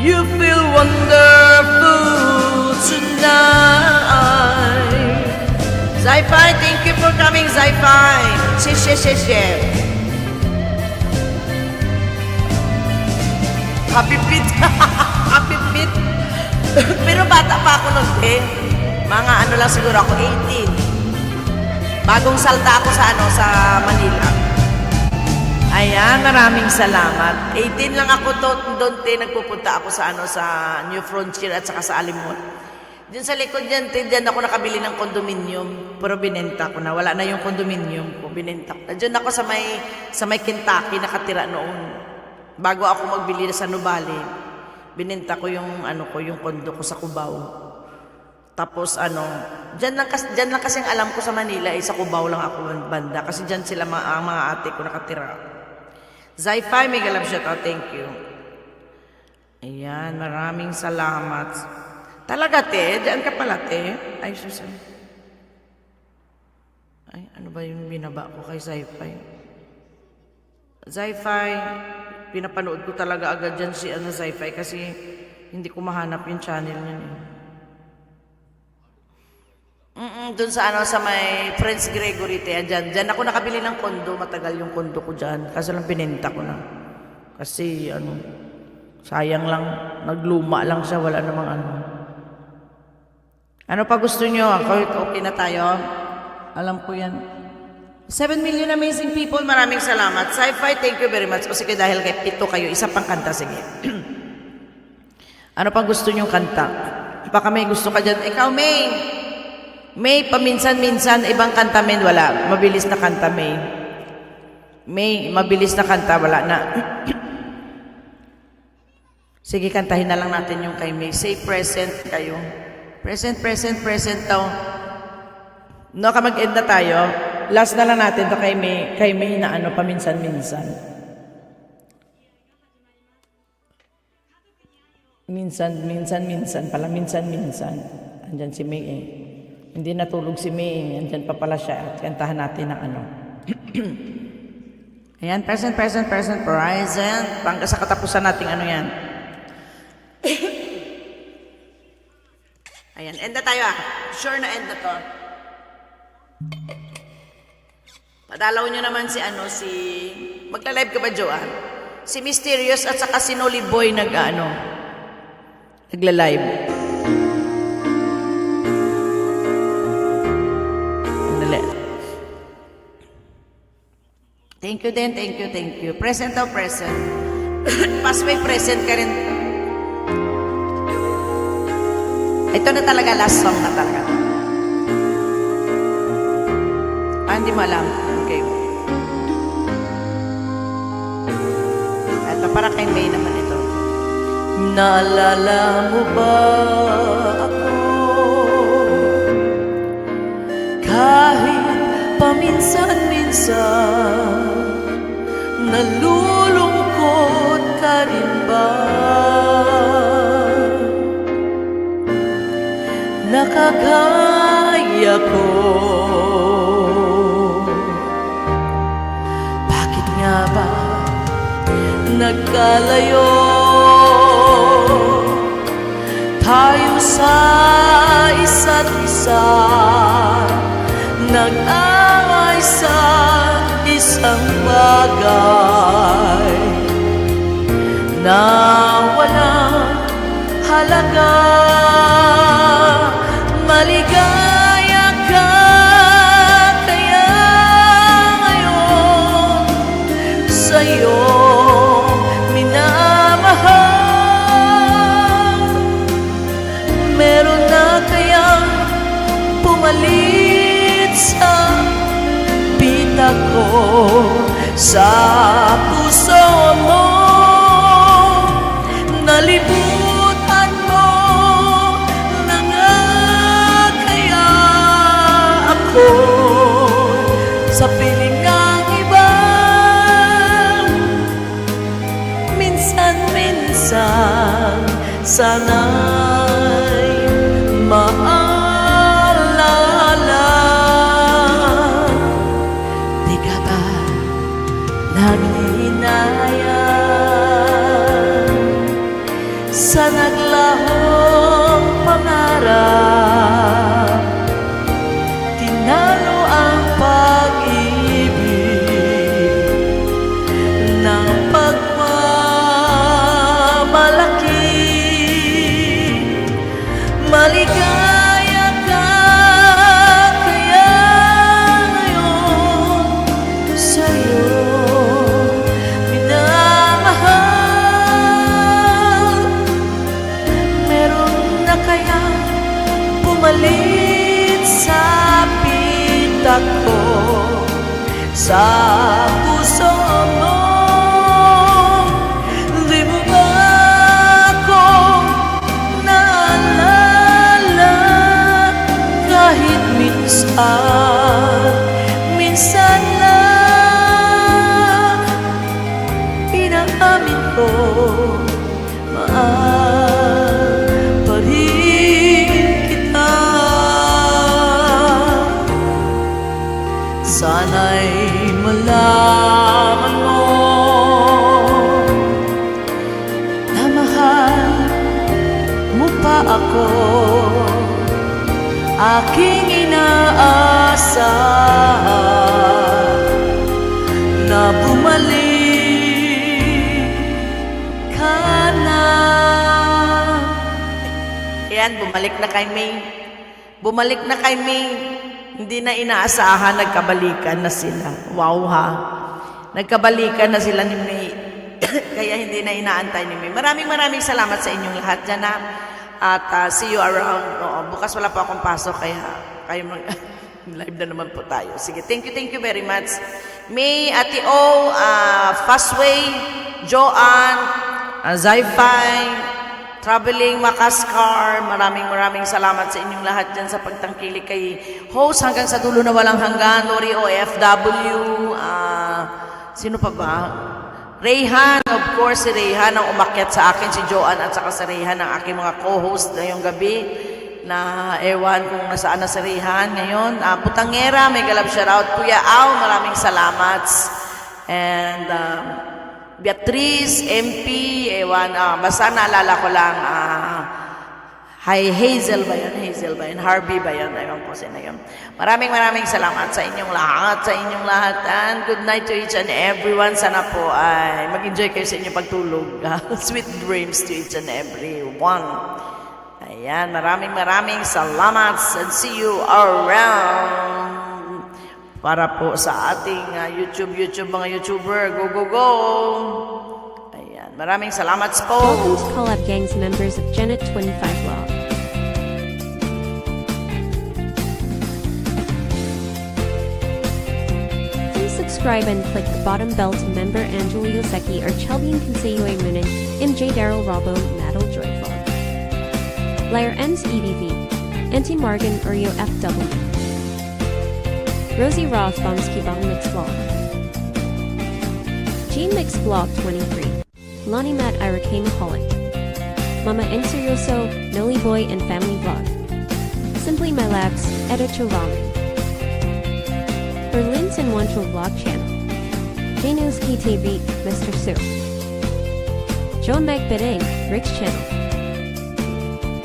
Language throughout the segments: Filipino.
You feel wonderful tonight. Zi-Fi, thank you for coming, Zi-Fi. Happy Pit. Happy Pit. Pero bata pa ako nun, eh. Mga ano lang siguro ako, 18. Bagong salta ako sa sa Manila. Ayan, maraming salamat. 18 lang ako doon, nagpupunta ako sa sa New Frontier at saka sa Alimon. Diyan sa likod diyan ako nakabili ng condominium, pero binenta ko na. Wala na yung condominium ko, binenta ko. Diyan ako sa may Kentucky nakatira noon. Bago ako magbili sa Nuvali, binenta ko yung yung kondo ko sa Cubao. Tapos diyan lang kasi ang alam ko sa Manila, sa Cubao lang ako banda kasi diyan sila mga ate ko nakatira. Zi-Fi, mega love shout out, thank you. Ayan, maraming salamat. Talaga, te? Diyan ka pala, te? Ay, susan. Ay, ano ba yung binaba ko kay Zi-Fi? Zi-Fi, pinapanood ko talaga agad dyan si Zi-Fi kasi hindi ko mahanap yung channel niya. Doon sa sa may Prince Gregory, te, dyan ako nakabili ng kondo. Matagal yung kondo ko dyan. Kaso lang pinenta ko na. Kasi sayang lang, nagluma lang siya, wala namang Ano pa gusto nyo? Okay na tayo. Alam ko yan. 7 million amazing people, maraming salamat. Zi-Fi, thank you very much. O sige, dahil kay Pito kayo, isa pang kanta, sige. Ano pang gusto nyo kanta? Baka may gusto ka dyan. Ikaw, May. May, paminsan-minsan, ibang kanta, men, wala. Mabilis na kanta, May. May, mabilis na kanta, wala na. Sige, kantahin na lang natin yung kay May. Say present kayo. Present daw. No, mag-end na tayo. Last na lang natin to kay May na paminsan-minsan. Minsan pala, minsan. Andyan si May eh. Hindi natulog si May eh. Andyan pa pala siya. At kantahan natin ng Ayan, present. Pangka sa katapusan natin yan. Ayan, end na tayo Sure na end na to. Padalaw nyo naman si magla-live ka ba, Joanne? Si Mysterious at saka si Nolly Boy nagla-live. Thank you din, thank you. Present daw, present. Pas may present ka rin. Ito na talaga, last song na talaga. Hindi mo alam. Okay. Ito, para kay May naman ito. Naalala mo ba ako? Kahit paminsan-minsan, nalulungkot ka rin ba? Nakagaya ko. Bakit nga ba nagkalayo tayo sa isa't isa, nag-away sa isang bagay na walang halaga? Maligaya ka kaya ngayon sa'yo minamahal. Meron na kayang pumalit sa pita ko, sa puso mo nalibutan mo na nga kaya ako sa piling ng iba. Minsan-minsan sana'y maalala. Di ka ba nanghihinayang sa naglahong pangarap, tinalo ang pag-ibig ng pagmamalaki. Maligaya ka kaya ngayon sa'yo minamahal. Meron na kaya pumalit sa pitak ko, sa puso mo? Di mo ba ako naalala kahit minsan, minsan lang inaamin ko, mahal pa rin kita. Sana'y malaman mo na mahal mo pa ako, aking inaasahan na bumalik ka na. Ayan, bumalik na kay May. Bumalik na kay May. Hindi na inaasahan, nagkabalikan na sila. Wow ha. Nagkabalikan na sila ni May. Kaya hindi na inaantay ni May. Maraming salamat sa inyong lahat dyan ha. At see you around. Bukas wala pa akong pasok, kaya kayo live na naman po tayo. Sige, thank you very much. May, Ate O, Fastway, Joanne, Zyfai, Traveling Makaskar, maraming salamat sa inyong lahat dyan sa pagtangkilik kay host hanggang sa dulo na walang hanggan. Nori OFW, sino pa ba? Rayhan, of course, si Rayhan ang umakyat sa akin, si Joanne at saka si Rayhan ang aking mga co-host ngayong gabi na ewan kung nasaan na si Rayhan ngayon. Putangera, may galab shoutout. Kuya Au, maraming salamat. And Beatrice, MP, ewan, basta naalala ko lang, Hazel ba yan? Harvey ba yan? Ewan ko sino yun. Maraming salamat sa inyong lahat, and good night to each and everyone. Sana po ay mag-enjoy kayo sa inyong pagtulog. Sweet dreams to each and everyone. Ayan, maraming salamat, and see you around. Para po sa ating YouTube mga YouTuber, go! Ayan, maraming salamat po. Welcome to Collab Gangs members of Janet 25 Vlog. Please subscribe and click the bottom bell to member Angelio Secchi or Chelbian Conseyue Munin and J. Daryl Robo Nadal Joy Vlog. Layer N's EBV, Auntie Morgan Urio FW. Rosie Roth Bomsky Bomb Mix Vlog. Gene Mix Vlog 23. Lonnie Matt Irakame Holland. Mama Eng Seryoso, Noli Boy and Family Vlog. Simply My Labs, Editor Ramen. Berlin's and Wancho Vlog Channel. J-News KTV, Mr. Sue. Joan Meg Bidang, Rick's Channel.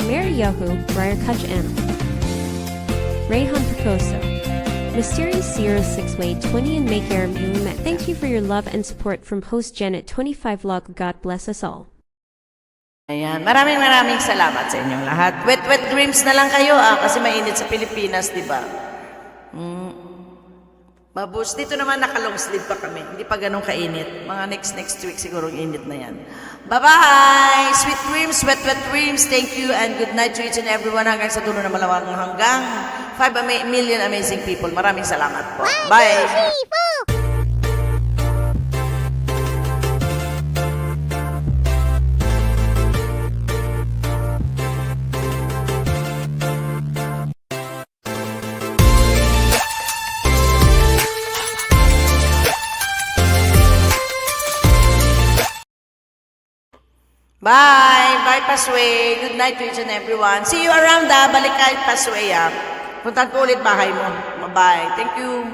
Mary Yahoo, Briar Kutch Animal. Rayhan Picoso. Mysterious 06way 20 and Make Air Met. Thank you for your love and support from host Janet 25 Vlog. God bless us all. Ayan, maraming salamat sa inyong lahat. Wet dreams na lang kayo kasi mainit sa Pilipinas, di ba? Mabus, dito naman naka-long sleeve pa kami. Hindi pa ganun kainit. Mga next week siguro init na yan. Bye-bye! Sweet dreams, wet dreams. Thank you and good night to each and everyone hanggang sa dulo na malawang hanggang 5 million amazing people. Maraming salamat po. Bye! 1, 2, 3, 4. Bye Pasway. Good night to each and everyone. See you around Balik ka Pasway Puntahan ko ulit bahay mo. Bye. Thank you.